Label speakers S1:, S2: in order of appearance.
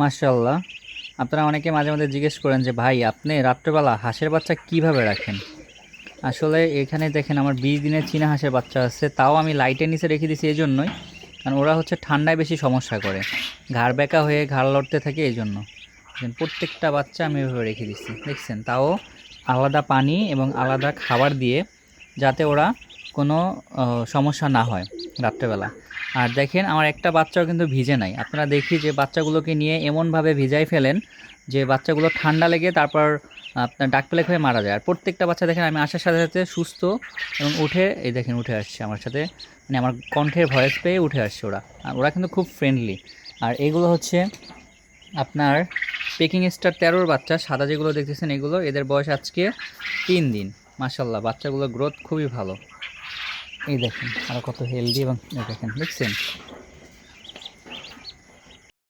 S1: মাশাআল্লাহ। আপনারা অনেকে মাঝে মাঝে জিজ্ঞেস করেন যে ভাই আপনি রাত্রেবেলা হাঁসের বাচ্চা কিভাবে রাখেন। আসলে এখানে দেখেন আমার 20 দিনের চীনা হাঁসের বাচ্চা আছে, তাও আমি লাইটের নিচে রেখে দিছি এই জন্যই, কারণ ওরা হচ্ছে ঠান্ডায় বেশি সমস্যা করে, ঘাড় বেঁকা হয়ে ঘাড় লড়তে থাকে এই জন্য। দেখেন প্রত্যেকটা বাচ্চা আমি এভাবে রেখে দিচ্ছি, দেখছেন, তাও আলাদা পানি এবং আলাদা খাবার দিয়ে, যাতে ওরা কোনো সমস্যা না হয় রাত্রেবেলা। আর দেখেন আমার একটা বাচ্চাও কিন্তু ভিজে নাই। আপনারা দেখি যে বাচ্চাগুলোকে নিয়ে এমনভাবে ভিজাই ফেলেন যে বাচ্চাগুলো ঠান্ডা লেগে তারপর আপনার ডাক প্লেগ হয়ে মারা যায়। আর প্রত্যেকটা বাচ্চা দেখেন আমি আসার সাথে সাথে সুস্থ এবং উঠে, এই দেখেন উঠে আসছে আমার সাথে, মানে আমার কণ্ঠের ভয়েস পেয়ে উঠে আসছে ওরা। আর ওরা কিন্তু খুব ফ্রেন্ডলি। আর এগুলো হচ্ছে আপনার পেকিং স্টার 13-র বাচ্চা, সাদা যেগুলো দেখতেছেন এগুলো, এদের বয়স আজকে 3 দিন। মাশাল্লাহ বাচ্চাগুলোর গ্রোথ খুবই ভালো। এই দেখেন আরও কত হেলদি, এবং এই দেখেন দেখছেন